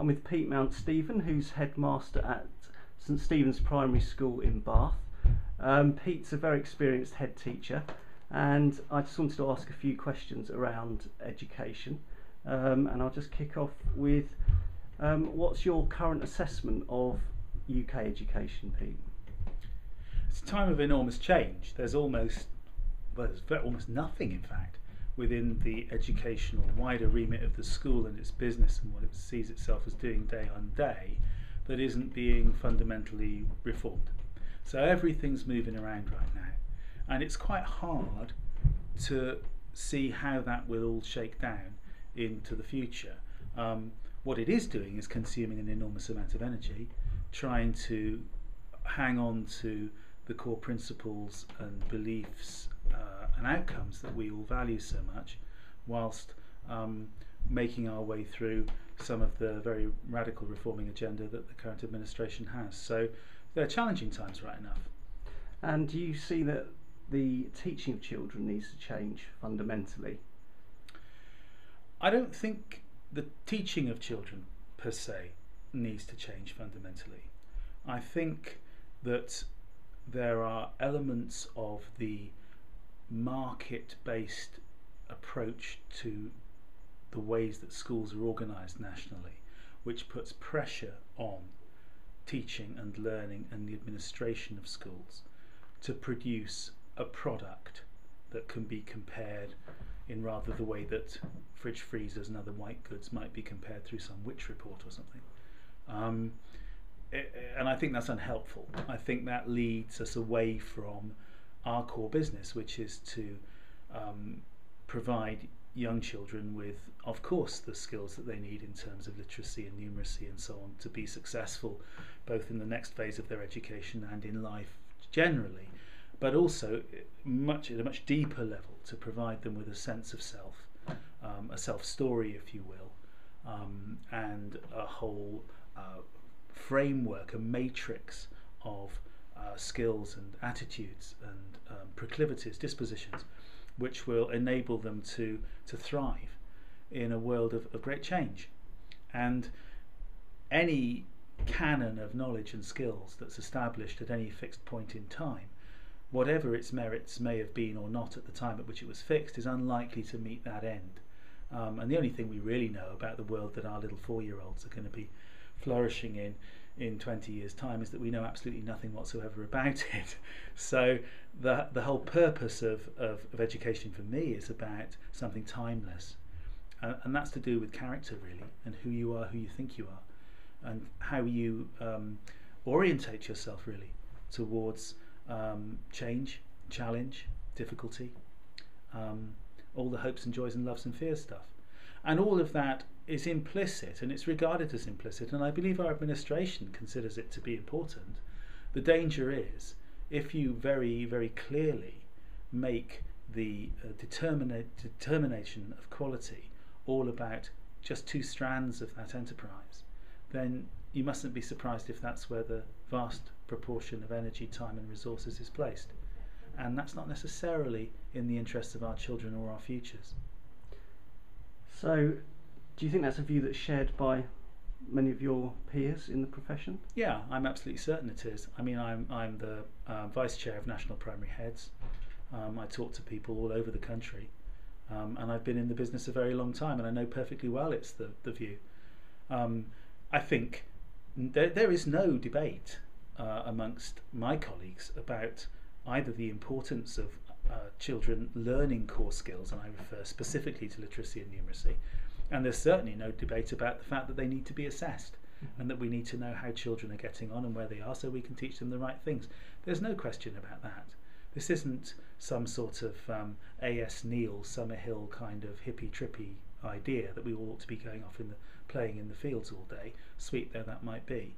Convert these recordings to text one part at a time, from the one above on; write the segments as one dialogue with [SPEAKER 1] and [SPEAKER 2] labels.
[SPEAKER 1] I'm with Pete Mount Stephen, who's headmaster at St Stephen's Primary School in Bath. Pete's a very experienced head teacher, and I just wanted to ask a few questions around education. And I'll just kick off with what's your current assessment of UK education, Pete?
[SPEAKER 2] It's a time of enormous change. There's almost nothing, in fact, within the educational wider remit of the school and its business and what it sees itself as doing day on day that isn't being fundamentally reformed. So everything's moving around right now, and it's quite hard to see how that will all shake down into the future. What it is doing is consuming an enormous amount of energy, trying to hang on to the core principles and beliefs and outcomes that we all value so much, whilst making our way through some of the very radical reforming agenda that the current administration has. So they're challenging times, right enough.
[SPEAKER 1] And do you see that the teaching of children needs to change fundamentally?
[SPEAKER 2] I don't think the teaching of children per se needs to change fundamentally. I think that there are elements of the market-based approach to the ways that schools are organised nationally, which puts pressure on teaching and learning and the administration of schools to produce a product that can be compared in rather the way that fridge freezers and other white goods might be compared through some Which report or something. And I think that's unhelpful. I think that leads us away from our core business, which is to provide young children with, of course, the skills that they need in terms of literacy and numeracy and so on to be successful both in the next phase of their education and in life generally, but also at a much deeper level to provide them with a sense of self, a self-story, if you will, and a whole framework, a matrix of skills and attitudes and proclivities, dispositions, which will enable them to thrive in a world of great change. And any canon of knowledge and skills that's established at any fixed point in time, whatever its merits may have been or not at the time at which it was fixed, is unlikely to meet that end. And the only thing we really know about the world that our little 4-year-olds are going to be flourishing in 20 years' time is that we know absolutely nothing whatsoever about it. So the whole purpose of education for me is about something timeless, and that's to do with character, really, and who you are, who you think you are, and how you orientate yourself really towards change, challenge, difficulty, all the hopes and joys and loves and fears stuff. And all of that is implicit, and it's regarded as implicit, and I believe our administration considers it to be important. The danger is if you very, very clearly make the determination of quality all about just two strands of that enterprise, then you mustn't be surprised if that's where the vast proportion of energy, time and resources is placed. And that's not necessarily in the interests of our children or our futures.
[SPEAKER 1] So, do you think that's a view that's shared by many of your peers in the profession?
[SPEAKER 2] Yeah, I'm absolutely certain it is. I mean, I'm the Vice Chair of National Primary Heads. I talk to people all over the country, and I've been in the business a very long time, and I know perfectly well it's the view. I think there is no debate amongst my colleagues about either the importance of children learning core skills, and I refer specifically to literacy and numeracy, and there's certainly no debate about the fact that they need to be assessed, and that we need to know how children are getting on and where they are so we can teach them the right things. There's no question about that. This isn't some sort of A.S. Neil, Summerhill kind of hippy-trippy idea that we all ought to be going off playing in the fields all day, sweet though that might be.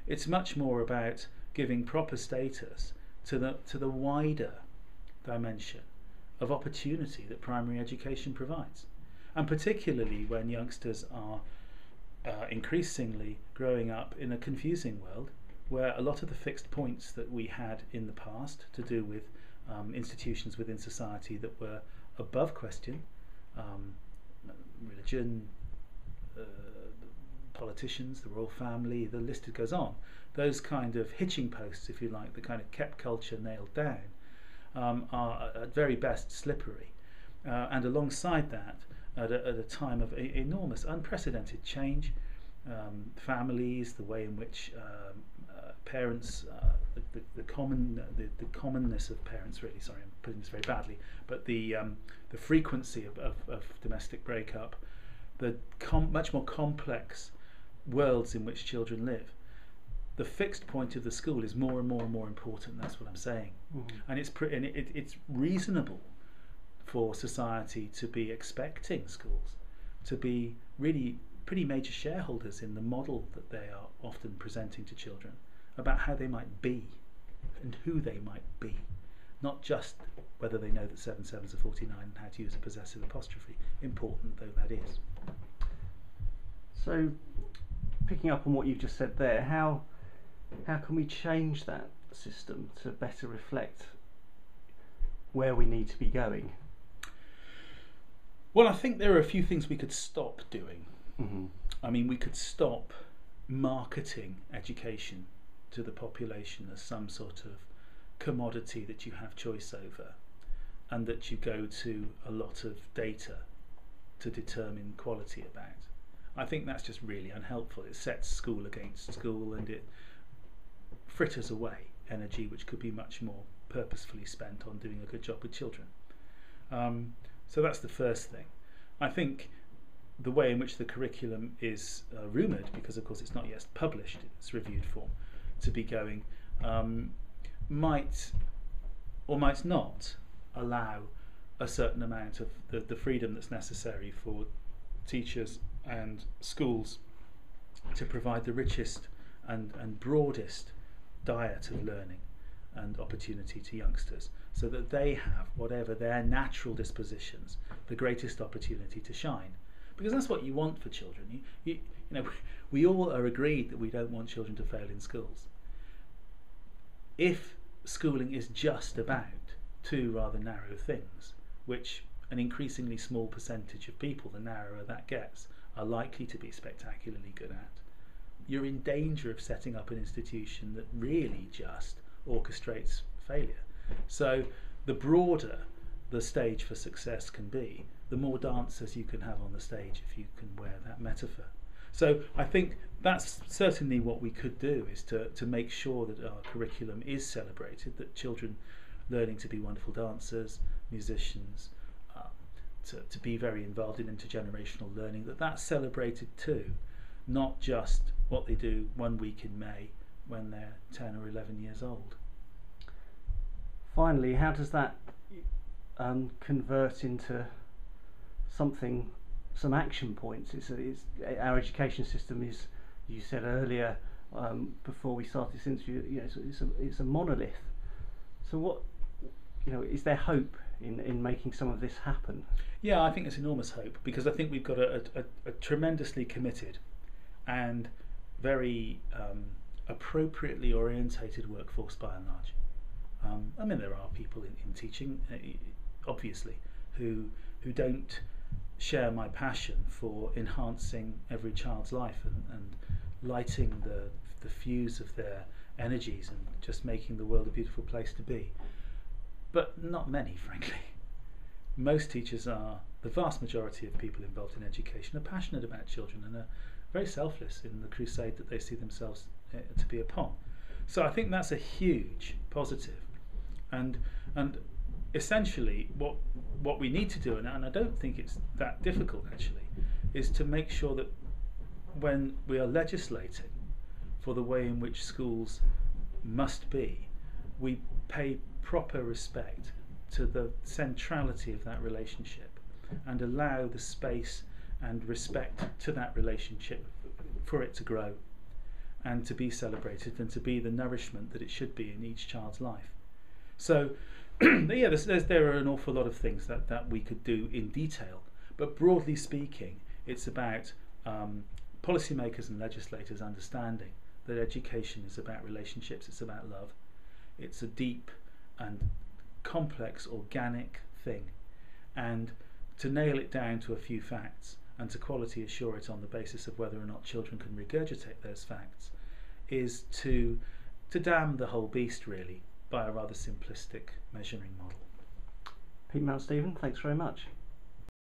[SPEAKER 2] It's much more about giving proper status to the wider dimension of opportunity that primary education provides, and particularly when youngsters are increasingly growing up in a confusing world where a lot of the fixed points that we had in the past to do with institutions within society that were above question, religion, politicians, the royal family, the list goes on. Those kind of hitching posts, if you like, that kind of kept culture nailed down, are at very best slippery. And alongside that, at a time of enormous, unprecedented change, families, the way in which parents, the commonness of parents, really, sorry, I'm putting this very badly, but the frequency of domestic breakup, the much more complex worlds in which children live. The fixed point of the school is more and more and more important. That's what I'm saying. Mm-hmm. And it's reasonable for society to be expecting schools to be really pretty major shareholders in the model that they are often presenting to children about how they might be and who they might be, not just whether they know that 7 sevens are 49 and how to use a possessive apostrophe, important though that is.
[SPEAKER 1] So, picking up on what you've just said there, how can we change that system to better reflect where we need to be going?
[SPEAKER 2] Well, I think there are a few things we could stop doing.
[SPEAKER 1] Mm-hmm.
[SPEAKER 2] I mean, we could stop marketing education to the population as some sort of commodity that you have choice over, and that you go to a lot of data to determine quality about. I think that's just really unhelpful. It sets school against school, and it fritters away energy which could be much more purposefully spent on doing a good job with children. So that's the first thing. I think the way in which the curriculum is rumoured, because of course it's not yet published in its reviewed form, to be going, might or might not allow a certain amount of the freedom that's necessary for teachers and schools to provide the richest and broadest diet of learning and opportunity to youngsters, so that they have, whatever their natural dispositions, the greatest opportunity to shine. Because that's what you want for children. You know, we all are agreed that we don't want children to fail in schools. If schooling is just about two rather narrow things, which an increasingly small percentage of people, the narrower that gets, are likely to be spectacularly good at, you're in danger of setting up an institution that really just orchestrates failure. So the broader the stage for success can be, the more dancers you can have on the stage, if you can wear that metaphor. So I think that's certainly what we could do, is to make sure that our curriculum is celebrated, that children learning to be wonderful dancers, musicians, to be very involved in intergenerational learning, that's celebrated too, not just what they do 1 week in May when they're 10 or 11 years old.
[SPEAKER 1] Finally, how does that convert into something, some action points? Our education system is, you said earlier before we started this interview, you know, it's a monolith. So what, you know, is there hope in making some of this happen?
[SPEAKER 2] Yeah, I think there's enormous hope, because I think we've got a tremendously committed and very appropriately orientated workforce by and large. I mean, there are people in teaching, obviously, who don't share my passion for enhancing every child's life and lighting the fuse of their energies and just making the world a beautiful place to be. But not many, frankly. Most teachers the vast majority of people involved in education are passionate about children and are very selfless in the crusade that they see themselves to be upon. So I think that's a huge positive. And essentially what we need to do, and I don't think it's that difficult actually, is to make sure that when we are legislating for the way in which schools must be, we pay proper respect to the centrality of that relationship and allow the space and respect to that relationship for it to grow and to be celebrated and to be the nourishment that it should be in each child's life. So yeah, there are an awful lot of things that we could do in detail, but broadly speaking, it's about policymakers and legislators understanding that education is about relationships, it's about love. It's a deep and complex, organic thing, and to nail it down to a few facts, and to quality assure it on the basis of whether or not children can regurgitate those facts is to damn the whole beast, really, by a rather simplistic measuring model.
[SPEAKER 1] Pete, Mount Stephen, thanks very much.